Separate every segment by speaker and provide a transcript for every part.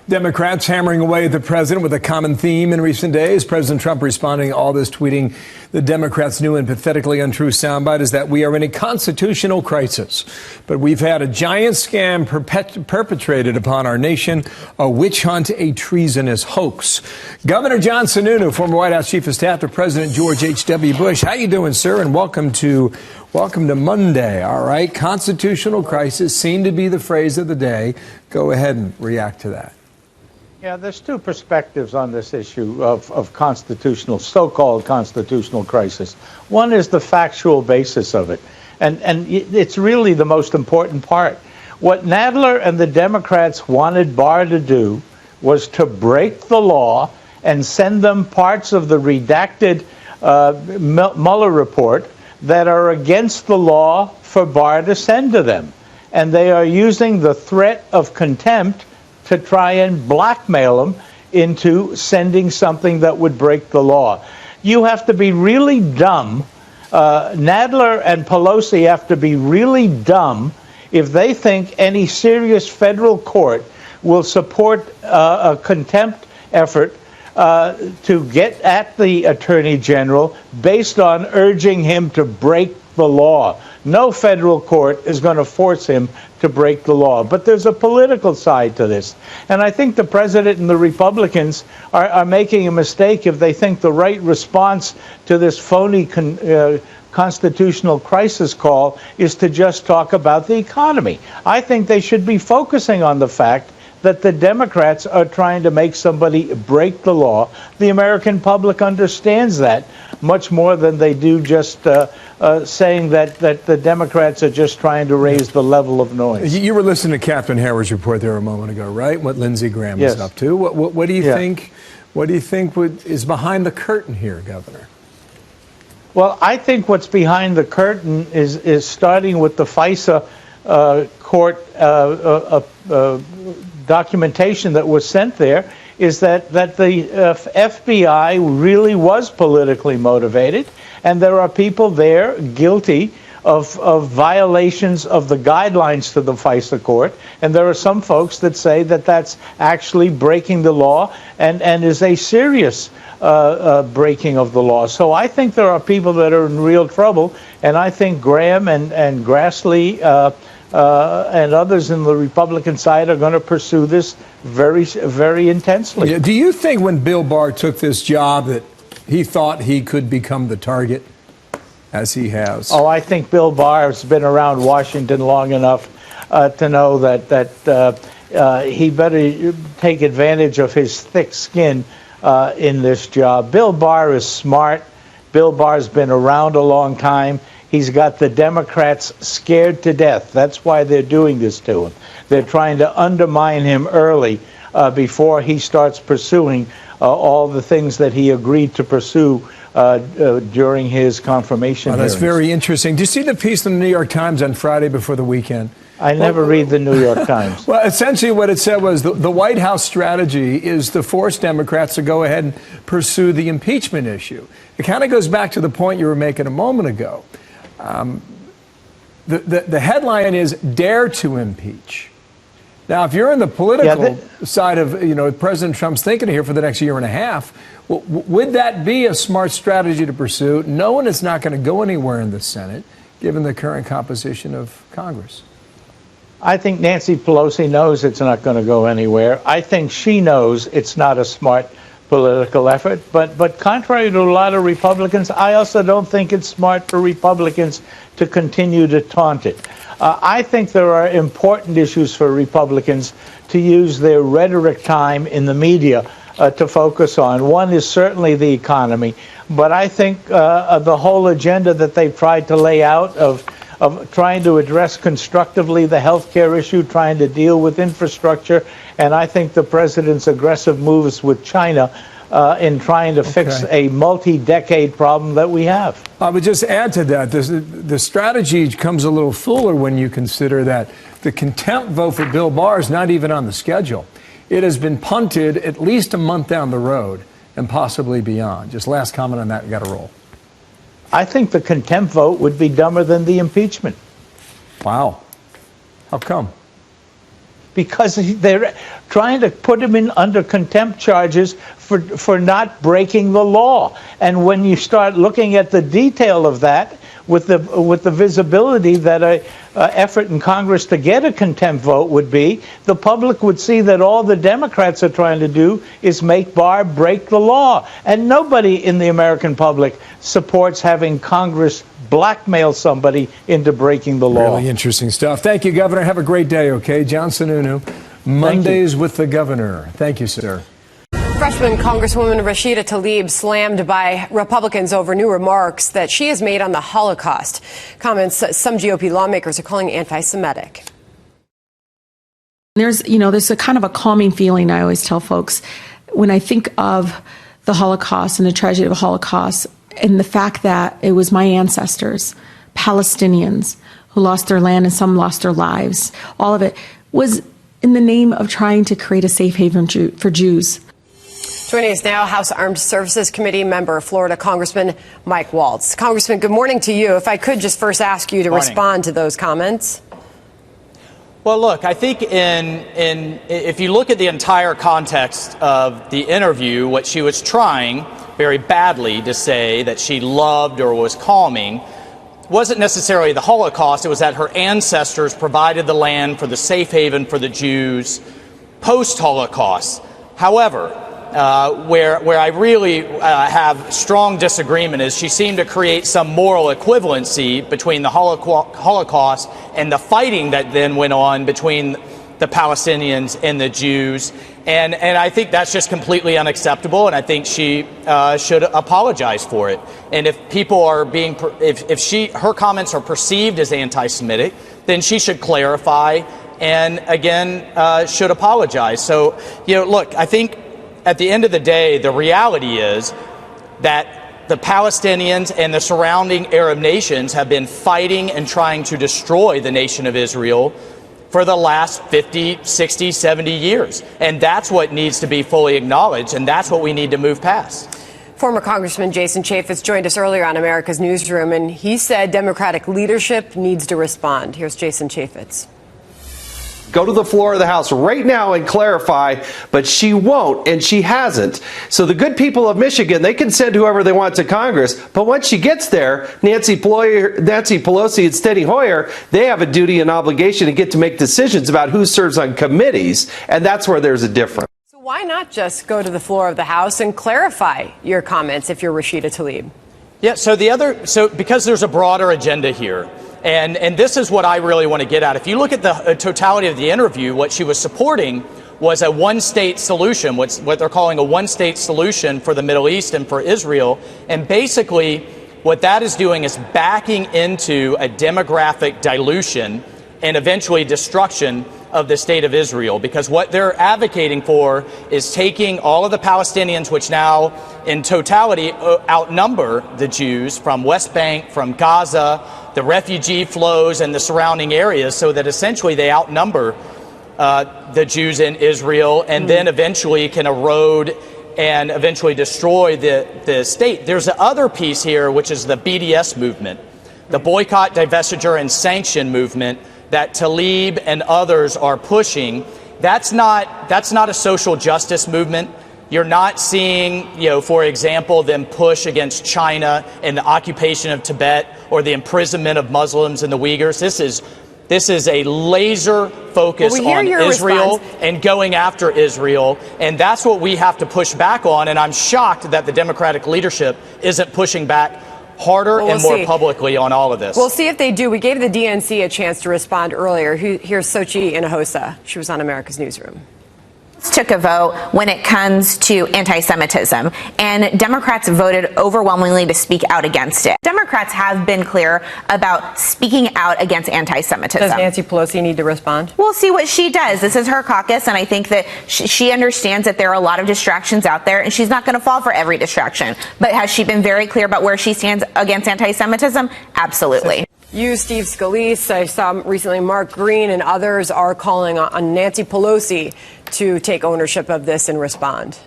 Speaker 1: Democrats hammering away at the president with a common theme in recent days. President Trump responding to all this, tweeting the Democrats' new and pathetically untrue soundbite is that we are in a constitutional crisis. But we've had a giant scam perpetrated upon our nation, a witch hunt, a treasonous hoax. Governor John Sununu, former White House Chief of Staff to President George H.W. Bush. How you doing, sir? And welcome to Monday. All right. Constitutional crisis seemed to be the phrase of the day. Go ahead and react to that.
Speaker 2: Yeah, there's two perspectives on this issue of so-called constitutional crisis. One is the factual basis of it, and it's really the most important part. What Nadler and the Democrats wanted Barr to do was to break the law and send them parts of the redacted Mueller report that are against the law for Barr to send to them. And they are using the threat of contempt to try and blackmail them into sending something that would break the law. You have to be really dumb. Nadler and Pelosi have to be really dumb if they think any serious federal court will support a contempt effort to get at the Attorney General based on urging him to break the law. No federal court is going to force him to break the law. But there's a political side to this. And I think the president and the Republicans are making a mistake if they think the right response to this phony constitutional crisis call is to just talk about the economy. I think they should be focusing on the fact that the Democrats are trying to make somebody break the law. The American public understands that much more than they do just saying that the Democrats are just trying to raise the level of noise.
Speaker 1: You were listening to Catherine Harris's report there a moment ago, right? What Lindsey Graham is up to. What do you think? What do you think is behind the curtain here, Governor?
Speaker 2: Well, I think what's behind the curtain is starting with the FISA court documentation that was sent there, is that the FBI really was politically motivated, and there are people there guilty of violations of the guidelines to the FISA court, and there are some folks that say that that's actually breaking the law and is a serious breaking of the law. So I think there are people that are in real trouble, and I think Graham and Grassley and others in the Republican side are going to pursue this very, very intensely.
Speaker 1: Yeah. Do you think when Bill Barr took this job that he thought he could become the target, as he has?
Speaker 2: Oh, I think Bill Barr has been around Washington long enough to know that he better take advantage of his thick skin in this job. Bill Barr is smart. Bill Barr's been around a long time. He's got the Democrats scared to death. That's why they're doing this to him. They're trying to undermine him early before he starts pursuing all the things that he agreed to pursue during his confirmation hearings.
Speaker 1: That's very interesting. Did you see the piece in the New York Times on Friday before the weekend?
Speaker 2: I never read the New York Times.
Speaker 1: Well, essentially what it said was the White House strategy is to force Democrats to go ahead and pursue the impeachment issue. It kind of goes back to the point you were making a moment ago. The headline is "Dare to Impeach." Now, if you're in the political side of President Trump's thinking here for the next year and a half, would that be a smart strategy to pursue, knowing it's not going to go anywhere in the Senate, given the current composition of Congress?
Speaker 2: I think Nancy Pelosi knows it's not going to go anywhere. I think she knows it's not a smart political effort, but contrary to a lot of Republicans, I also don't think it's smart for Republicans to continue to taunt it. I think there are important issues for Republicans to use their rhetoric time in the media to focus on. One is certainly the economy, but I think the whole agenda that they've tried to lay out of trying to address constructively the health care issue, trying to deal with infrastructure, and I think the president's aggressive moves with China in trying to fix a multi-decade problem that we have.
Speaker 1: I would just add to that, the strategy comes a little fuller when you consider that the contempt vote for Bill Barr is not even on the schedule. It has been punted at least a month down the road and possibly beyond. Just last comment on that, we got to roll.
Speaker 2: I think the contempt vote would be dumber than the impeachment.
Speaker 1: Wow. How come?
Speaker 2: because they're trying to put him in under contempt charges for not breaking the law. And when you start looking at the detail of that, with the visibility that a effort in Congress to get a contempt vote would be, the public would see that all the Democrats are trying to do is make Barr break the law. And nobody in the American public supports having Congress blackmail somebody into breaking the law.
Speaker 1: Really interesting stuff. Thank you, Governor. Have a great day, okay? John Sununu, Mondays with the Governor. Thank you, sir.
Speaker 3: Freshman Congresswoman Rashida Tlaib slammed by Republicans over new remarks that she has made on the Holocaust. Comments some GOP lawmakers are calling anti-Semitic.
Speaker 4: There's a kind of a calming feeling, I always tell folks, when I think of the Holocaust and the tragedy of the Holocaust and the fact that it was my ancestors, Palestinians, who lost their land and some lost their lives. All of it was in the name of trying to create a safe haven for Jews.
Speaker 3: Joining us now, House Armed Services Committee member, Florida Congressman Mike Waltz. Congressman, good morning to you. If I could just first ask you to respond to those comments.
Speaker 5: Well, look, I think if you look at the entire context of the interview, what she was trying very badly to say that she loved or was calming wasn't necessarily the Holocaust. It was that her ancestors provided the land for the safe haven for the Jews post-Holocaust. However, where I really have strong disagreement is she seemed to create some moral equivalency between the Holocaust and the fighting that then went on between the Palestinians and the Jews. And I think that's just completely unacceptable, and I think she should apologize for it. And if people are being, if her comments are perceived as anti-Semitic, then she should clarify and again should apologize. So, look, I think at the end of the day, the reality is that the Palestinians and the surrounding Arab nations have been fighting and trying to destroy the nation of Israel for the last 50, 60, 70 years. And that's what needs to be fully acknowledged, and that's what we need to move past.
Speaker 3: Former Congressman Jason Chaffetz joined us earlier on America's Newsroom, and he said Democratic leadership needs to respond. Here's Jason Chaffetz.
Speaker 6: Go to the floor of the House right now and clarify, but she won't, and she hasn't. So the good people of Michigan, they can send whoever they want to Congress, but once she gets there, Nancy Pelosi and Steny Hoyer, they have a duty and obligation to get to make decisions about who serves on committees, and that's where there's a difference.
Speaker 3: So why not just go to the floor of the House and clarify your comments if you're Rashida Tlaib?
Speaker 5: Yeah, so because there's a broader agenda here. And this is what I really want to get at. If you look at the totality of the interview, what she was supporting was a one-state solution, what they're calling a one-state solution for the Middle East and for Israel. And basically, what that is doing is backing into a demographic dilution and eventually destruction of the state of Israel, because what they're advocating for is taking all of the Palestinians, which now in totality outnumber the Jews from West Bank, from Gaza, the refugee flows and the surrounding areas, so that essentially they outnumber the Jews in Israel, and then eventually can erode and eventually destroy the state. There's the other piece here, which is the BDS movement, the boycott, divestiture, and sanction movement that Tlaib and others are pushing. That's not a social justice movement. You're not seeing, for example, them push against China and the occupation of Tibet or the imprisonment of Muslims and the Uyghurs. This is a laser focus on Israel and going after Israel. And that's what we have to push back on. And I'm shocked that the Democratic leadership isn't pushing back harder and more publicly on all of this.
Speaker 3: We'll see if they do. We gave the DNC a chance to respond earlier. Here's Sochi Hinojosa. She was on America's Newsroom.
Speaker 7: Took a vote when it comes to anti-Semitism, and Democrats voted overwhelmingly to speak out against it. Democrats have been clear about speaking out against anti-Semitism.
Speaker 3: Does Nancy Pelosi need to respond?
Speaker 7: We'll see what she does. This is her caucus, and I think that she understands that there are a lot of distractions out there, and she's not going to fall for every distraction. But has she been very clear about where she stands against anti-Semitism? Absolutely.
Speaker 3: You, Steve Scalise, I saw recently Mark Green and others are calling on Nancy Pelosi to take ownership of this and respond.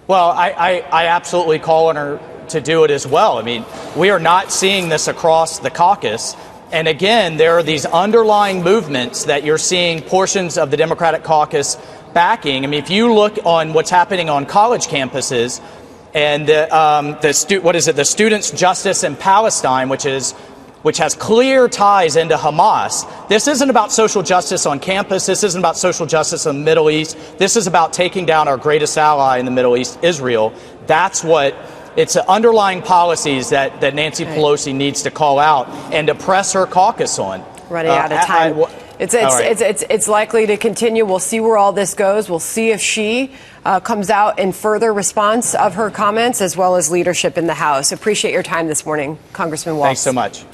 Speaker 5: Well, I absolutely call on her to do it as well. I mean, we are not seeing this across the caucus. And again, there are these underlying movements that you're seeing portions of the Democratic caucus backing. I mean, if you look on what's happening on college campuses and the Students' Justice in Palestine, which has clear ties into Hamas. This isn't about social justice on campus. This isn't about social justice in the Middle East. This is about taking down our greatest ally in the Middle East, Israel. It's underlying policies that Nancy Pelosi needs to call out and to press her caucus on.
Speaker 3: Running out of time. It's likely to continue. We'll see where all this goes. We'll see if she comes out in further response of her comments, as well as leadership in the House. Appreciate your time this morning, Congressman Walz.
Speaker 5: Thanks so much.